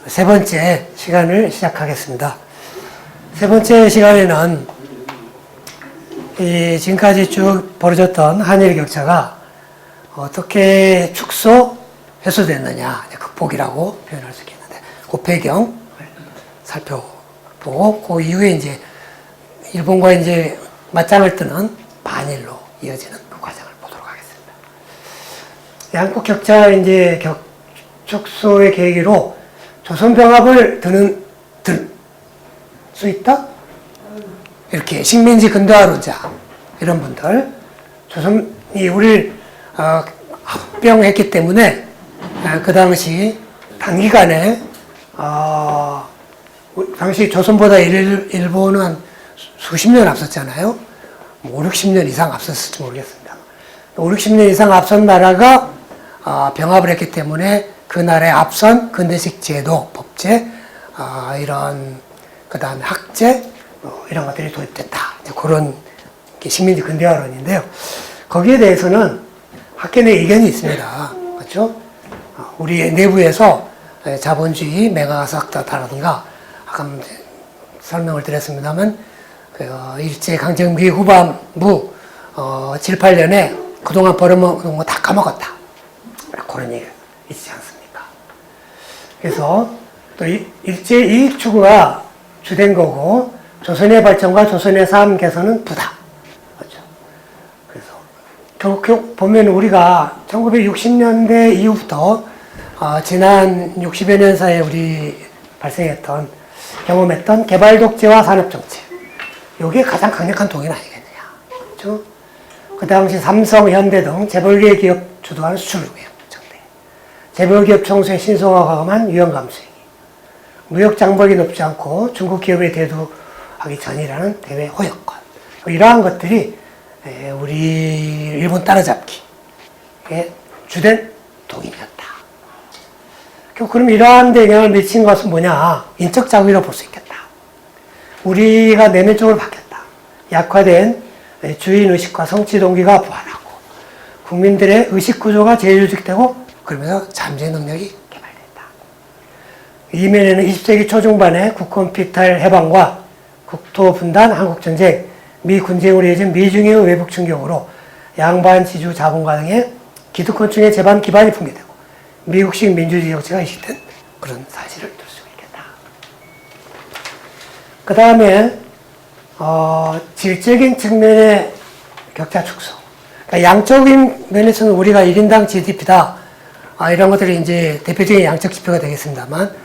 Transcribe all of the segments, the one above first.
세 번째 시간을 시작하겠습니다. 세 번째 시간에는 지금까지 쭉 벌어졌던 한일 격차가 어떻게 축소, 해소됐느냐, 극복이라고 표현할 수 있겠는데, 그 배경을 살펴보고, 그 이후에 이제 일본과 이제 맞짱을 뜨는 반일로 이어지는 그 과정을 보도록 하겠습니다. 양국 격차 이제 축소의 계기로 조선병합을 들 수 있다? 이렇게 식민지 근대화론자 이런 분들, 조선이 우리를 합병했기 때문에 그 당시 단기간에 당시 조선보다 일본은 한 수십 년 앞섰잖아요. 5, 60년 이상 앞섰을지 모르겠습니다. 5, 60년 이상 앞선 나라가 병합을 했기 때문에 그 나라에 앞선 근대식 제도, 법제, 이런 그 다음에 학제, 이런 것들이 도입됐다. 그런 식민지 근대화론인데요. 거기에 대해서는 학계 내 의견이 있습니다. 그렇죠? 우리 내부에서 자본주의 메가사학다라든가 아까 설명을 드렸습니다만 일제강점기 후반부 7, 8년에 그동안 벌어먹은 거 다 까먹었다. 그런 얘기가 있지 않습니까? 그래서 또 일제 이익 추구가 주된 거고 조선의 발전과 조선의 삶 개선은 부다. 그렇죠? 그래서 결국 보면 우리가 1960년대 이후부터 지난 60여 년 사이에 우리 경험했던 개발 독재와 산업 정책, 이게 가장 강력한 동인 아니겠느냐. 그렇죠? 그 당시 삼성, 현대 등 재벌계 기업 주도하는 수출무역 정책, 재벌기업 청소의 신성화가 감한 유연감 수익, 무역 장벽이 높지 않고 중국 기업에 대두하기 전이라는 대외 호여권, 이러한 것들이 우리 일본 따라잡기에 주된 동인이었다. 그럼 이러한 데 영향을 미친 것은 뭐냐? 인적 자극이라고 볼 수 있겠다. 우리가 내면적으로 바뀌었다. 약화된 주인 의식과 성취 동기가 부활하고 국민들의 의식 구조가 재조직되고 그러면서 잠재 능력이 개발됐다. 이면에는 20세기 초중반에 국권피탈 해방과 국토 분단, 한국전쟁, 미 군쟁으로 이어진 미중의 외국 충격으로 양반 지주 자본가 등의 기득권층의 재반 기반이 붕괴되고 미국식 민주주의 정치가 이식된 그런 사실을 들 수 있겠다. 그 다음에 질적인 측면의 격차 축소. 그러니까 양적인 면에서는 우리가 1인당 GDP다. 이런 것들이 이제 대표적인 양적 지표가 되겠습니다만,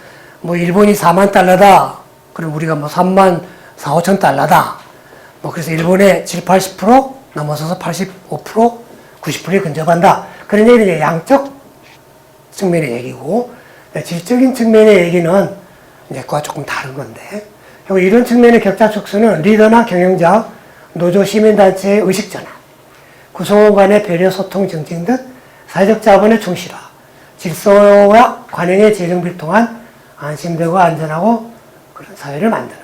뭐 일본이 4만 달러다. 그럼 우리가 뭐 3만 4, 5천 달러다. 뭐 그래서 일본의 7, 80% 넘어서서 85%, 90%에 근접한다. 그런 얘기는 이제 양적 측면의 얘기고, 질적인 측면의 얘기는 이제 그와 조금 다른 건데, 이런 측면의 격차 축소는 리더나 경영자, 노조, 시민단체의 의식 전환, 구성원 간의 배려, 소통, 증진 등 사회적 자본의 충실화, 질서와 관행의 재정비를 통한 안심되고 안전하고 그런 사회를 만드는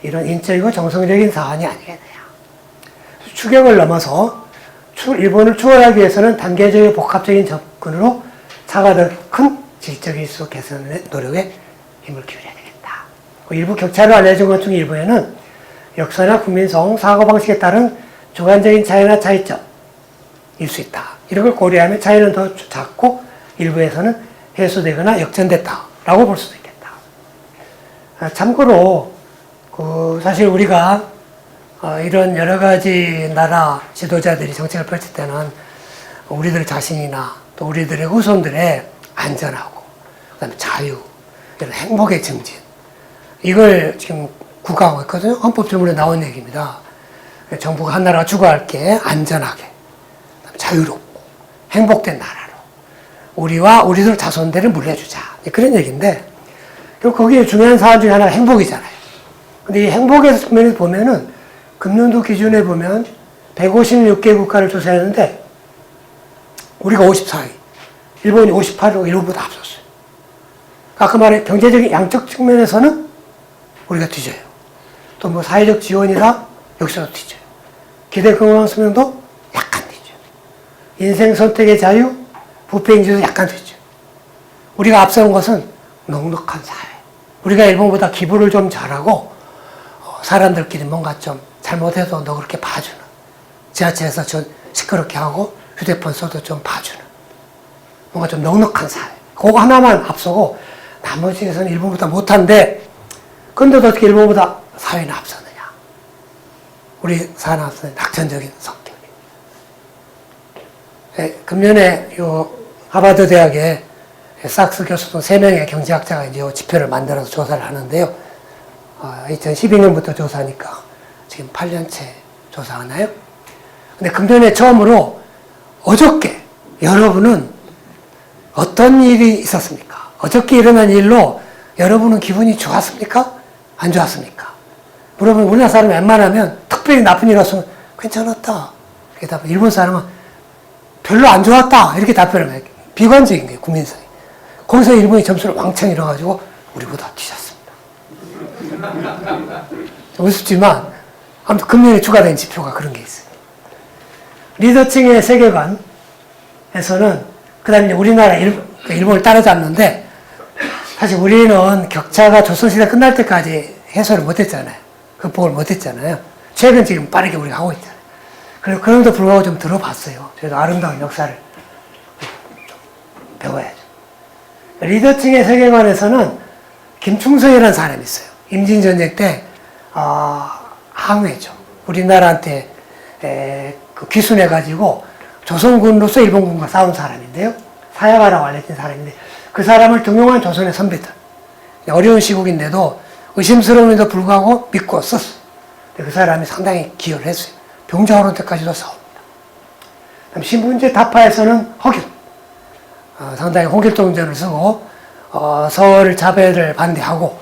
이런 인적이고 정성적인 사안이 아니겠느냐. 추격을 넘어서 일본을 추월하기 위해서는 단계적이고 복합적인 접근으로 차가 더 큰 질적 일수 개선의 노력에 힘을 기울여야 되겠다. 일부 격차를 알려준 것 중 일부에는 역사나 국민성, 사고방식에 따른 주관적인 차이나 차이점일 수 있다. 이런 걸 고려하면 차이는 더 작고 일부에서는 해소되거나 역전됐다라고 볼 수도 있겠다. 참고로 사실 우리가 이런 여러 가지 나라 지도자들이 정책을 펼칠 때는 우리들 자신이나 또 우리들의 후손들의 안전하고 그다음에 자유, 이런 행복의 증진, 이걸 지금 구가하고 있거든요. 헌법조문에 나온 얘기입니다. 정부가 한 나라가 추구할 게 안전하게, 자유롭고 행복된 나라로 우리와 우리들 자손들을 물려주자, 그런 얘기인데, 거기에 중요한 사안 중에 하나가 행복이잖아요. 근데 이 행복의 측면에서 보면은 금년도 기준에 보면 156개 국가를 조사했는데 우리가 54위, 일본이 58위로 일본보다 앞섰어요. 아까 말한 경제적인 양적 측면에서는 우리가 뒤져요. 또 뭐 사회적 지원이나 여기서도 뒤져요. 기대 건강 수명도 약간 뒤져요. 인생 선택의 자유, 부패 인지도 약간 뒤져요. 우리가 앞서는 것은 넉넉한 사회. 우리가 일본보다 기부를 좀 잘하고 사람들끼리 뭔가 좀 잘못해도 너 그렇게 봐주는, 지하철에서 좀 시끄럽게 하고 휴대폰 써도 좀 봐주는, 뭔가 좀 넉넉한 사회. 그거 하나만 앞서고 나머지에서는 일본보다 못한데, 근데도 어떻게 일본보다 사회는 앞서느냐. 우리 사회는 앞서는 낙천적인 성격이. 금년에 요 하버드 대학에 삭스 교수 등 3명의 경제학자가 이제 이 지표를 만들어서 조사를 하는데요. 2012년부터 조사하니까 지금 8년째 조사하나요? 근데 금년에 처음으로 어저께 여러분은 어떤 일이 있었습니까? 어저께 일어난 일로 여러분은 기분이 좋았습니까? 안 좋았습니까? 물어보면 우리나라 사람이 웬만하면 특별히 나쁜 일 없으면 괜찮았다. 이렇게 답해. 일본 사람은 별로 안 좋았다. 이렇게 답변을 해요. 비관적인 거예요, 국민성이. 거기서 일본이 점수를 왕창 잃어가지고 우리보다 뒤졌습니다. 우습지만 아무튼 금년에 추가된 지표가 그런 게 있어요. 리더층의 세계관에서는 그 다음에 우리나라 일본을 따라잡는데 사실 우리는 격차가 조선시대 끝날 때까지 해소를 못했잖아요. 극복을 못했잖아요. 최근 지금 빠르게 우리가 하고 있잖아요. 그래서 그럼에도 불구하고 좀 들어봤어요. 저희도 아름다운 역사를 좀 배워야죠. 리더층의 세계관에서는 김충성이라는 사람이 있어요. 임진전쟁 때 항해죠. 우리나라한테 귀순해가지고 조선군으로서 일본군과 싸운 사람인데요. 사야가라고 알려진 사람인데 그 사람을 등용한 조선의 선비들. 어려운 시국인데도 의심스러움에도 불구하고 믿고 썼어. 그 사람이 상당히 기여를 했어요. 병자호론 때까지도 싸웁니다. 그다음 신분제 타파에서는 허길. 상당히 홍길동전을 쓰고 서울 자배를 반대하고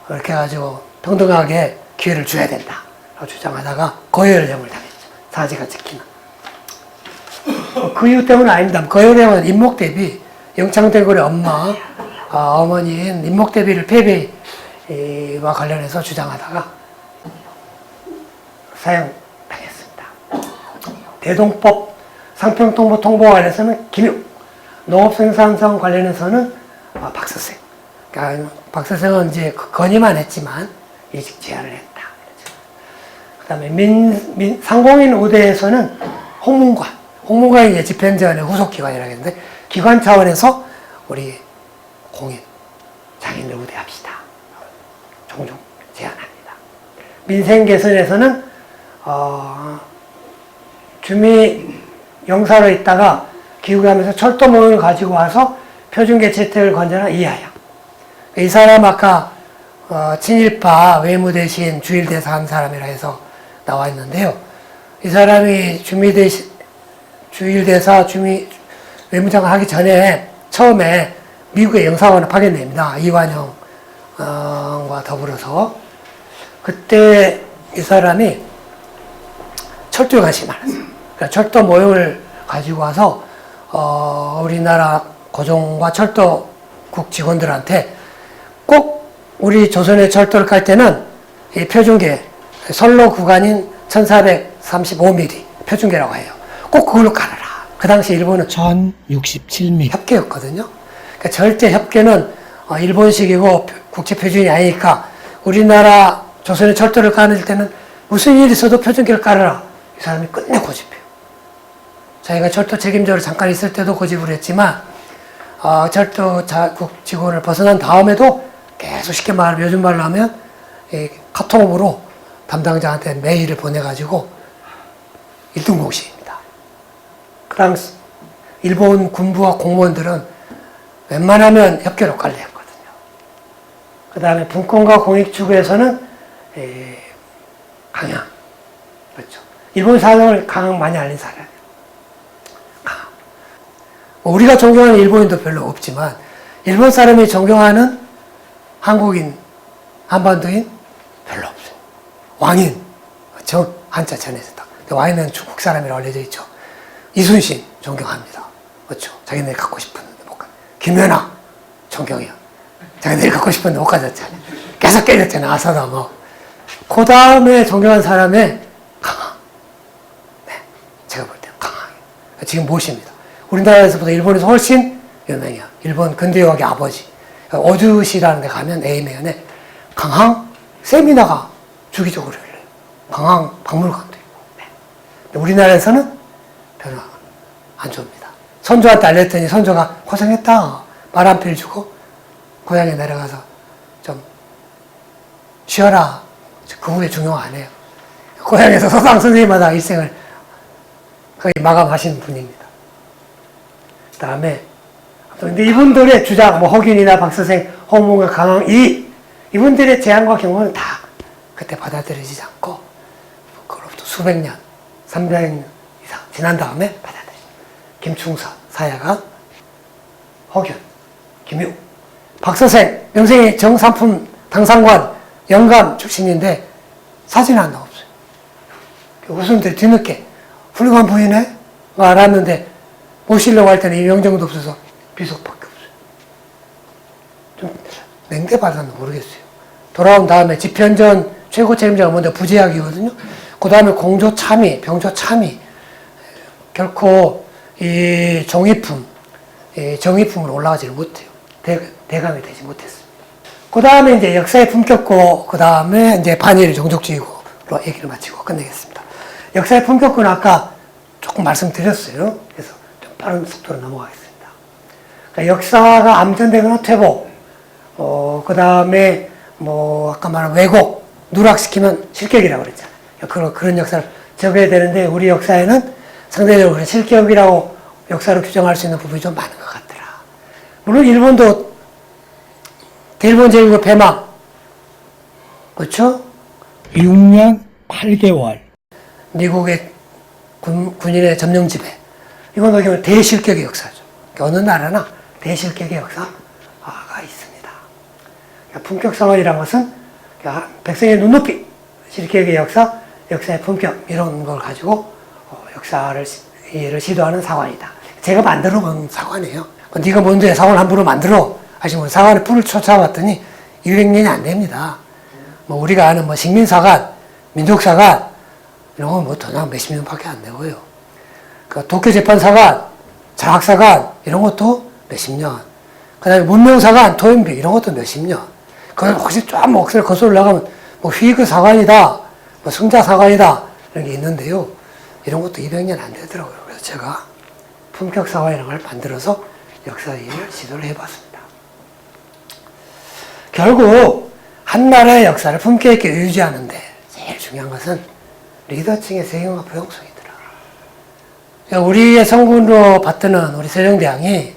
그렇게 해가지고 평등하게 기회를 줘야 된다 라고 주장하다가 거열령을 당했죠. 사지가 찍히는. 그 이유 때문은 아닙니다. 거열령은 임목대비, 영창대골의 어머니인 임목대비를 패배와 관련해서 주장하다가 사형당했습니다. 대동법, 상평통보 통보와 관련해서는 김용, 농업생산성 관련해서는 박서생. 그러니까 박서생은 이제 건의만 했지만 일찍 제안을 했다. 그 다음에 상공인 우대에서는 홍문관. 홍문관이 이제 집행전의 후속기관이라고 했는데, 기관 차원에서 우리 공인, 장인들 우대합시다. 종종 제안합니다. 민생 개선에서는, 주미 영사로 있다가 귀국하면서 철도 모형을 가지고 와서 표준계 채택을 권장한 이하영. 이 사람 아까 친일파 외무 대신 주일대사 한 사람이라 해서 나와 있는데요. 이 사람이 주일대사 외무장관 하기 전에 처음에 미국의 영사관을 파견됩니다. 이완영과 더불어서. 그때 이 사람이 철도에 관심이 많았어요. 그러니까 철도 모형을 가지고 와서 우리나라 고종과 철도국 직원들한테 꼭 우리 조선의 철도를 깔 때는 이 표준계, 선로 구간인 1435mm 표준계라고 해요. 꼭 그걸로 깔아라. 그 당시 일본은 1067mm 협계였거든요. 그러니까 절대 협계는 일본식이고 국제 표준이 아니니까 우리나라 조선의 철도를 깔을 때는 무슨 일이 있어도 표준계를 깔아라. 이 사람이 끝내 고집해요. 자기가 철도 책임자로 잠깐 있을 때도 고집을 했지만 철도 자국 직원을 벗어난 다음에도 계속 쉽게 말하면 요즘 말로 하면 카톡으로 담당자한테 메일을 보내가지고 1등 공신입니다. 그 당시 일본 군부와 공무원들은 웬만하면 협계로 깔려 했거든요. 그 다음에 분권과 공익추구에서는 강양. 그렇죠. 일본 사정을 강양 많이 알린 사람이에요. 우리가 존경하는 일본인도 별로 없지만 일본 사람이 존경하는 한국인, 한반도인 별로 없어요. 왕인, 한자 전에서 딱. 왕인은 중국 사람이라고 알려져 있죠. 이순신 존경합니다. 그렇죠. 자기네들 갖고 싶었는데 못 가. 김연아 존경해요. 자기네들 갖고 싶었는데 못 가졌잖아요. 계속 깨졌잖아요. 아사다 뭐. 그 다음에 존경한 사람의 강항. 네, 제가 볼 때는 강항. 지금 모십니다. 우리나라에서보다 일본에서 훨씬 유명해요. 일본 근대유학의 아버지. 어주시라는 데 가면 A면에 강항 세미나가 주기적으로 열려요. 강항 박물관도 있고. 네. 근데 우리나라에서는 별로 안 좋습니다. 선조한테 알렸더니 선조가 고생했다. 말 한 필 주고 고향에 내려가서 좀 쉬어라. 그 후에 중용 안 해요. 고향에서 서당 선생님마다 일생을 거의 마감하신 분입니다. 그 다음에 근데 이분들의 주장, 뭐 허균이나 박서생, 홍문과 강항 이분들의 제안과 경고는 다 그때 받아들여지지 않고 그로부터 수백 년, 300년 이상 지난 다음에 받아들여집니다. 김충서, 사야간, 허균, 김유, 박서생, 명생이 정삼품 당상관 영감 출신인데 사진 하나 없어요. 후손들이 뒤늦게 훌륭한 부인에 알았는데 모시려고 할 때는 임명정도 없어서 비속밖에 없어요. 좀 냉대받았나 모르겠어요. 돌아온 다음에 집현전 최고 책임자가 먼저 부재학이거든요. 그 다음에 공조 참의, 병조 참의. 결코 이 정의품, 이 정의품으로 올라가지를 못해요. 대감이 되지 못했습니다. 그 다음에 이제 역사의 품격고, 그 다음에 이제 반일 종족주의고로 얘기를 마치고 끝내겠습니다. 역사의 품격고는 아까 조금 말씀드렸어요. 그래서 좀 빠른 속도로 넘어가겠습니다. 그러니까 역사가 암전되거나 퇴보, 그 다음에 뭐 아까 말한 왜곡, 누락시키면 실격이라고 그랬잖아요. 그런 역사를 적어야 되는데 우리 역사에는 상대적으로 실격이라고 역사로 규정할 수 있는 부분이 좀 많은 것 같더라. 물론 일본도 대일본 제국의 폐막, 그렇죠? 6년 8개월. 미국의 군인의 점령 지배. 이건 어떻게 보면 대실격의 역사죠. 어느 나라나 대실격의 역사가 있습니다. 품격성언이라는 것은 백성의 눈높이, 실격의 역사, 역사의 품격 이런 걸 가지고 역사를 이해를 시도하는 사관이다. 제가 만들어 본 사관이에요. 네가 먼저 사관 함부로 만들어 하시면 사관의 풀을 쫓아봤더니 200년이 안 됩니다. 뭐 우리가 아는 뭐 식민사관, 민족사관 이런 건 뭐 그냥 몇십 년밖에 안 되고요. 그 도쿄재판사관, 자학사관 이런 것도 몇십 년. 그 다음에 문명사관, 토연비 이런 것도 몇십 년. 그걸 혹시 좀 목소리 거슬러 나가면 뭐 휘그 사관이다, 뭐 승자 사관이다 이런 게 있는데요. 이런 것도 200년 안 되더라고요. 그래서 제가 품격 사관 이런 걸 만들어서 역사 이해를 시도를 해봤습니다. 결국 한 나라의 역사를 품격 있게 유지하는데 제일 중요한 것은 리더층의 세경과 포용성이더라. 우리의 성군으로 받드는 우리 세종대왕이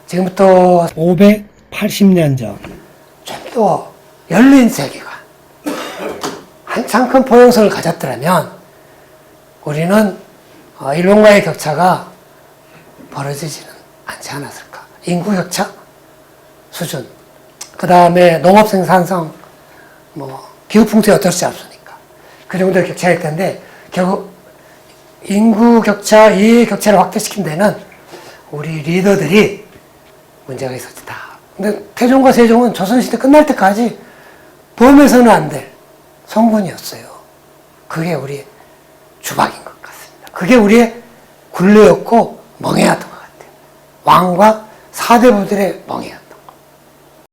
지금부터 580년 전. 좀 더 열린 세계관, 한참 큰 포용성을 가졌더라면 우리는 일본과의 격차가 벌어지지는 않지 않았을까. 인구 격차 수준, 그 다음에 농업 생산성, 뭐 기후 풍토에 어떨지 않습니까? 그 정도의 격차일 텐데 결국 인구 격차, 이해 격차를 확대시킨 데는 우리 리더들이 문제가 있었다. 근데 태종과 세종은 조선시대 끝날 때까지 범해서는 안 될 성군이었어요. 그게 우리의 주박인 것 같습니다. 그게 우리의 굴레였고 멍해였던 것 같아요. 왕과 사대부들의 멍해였다.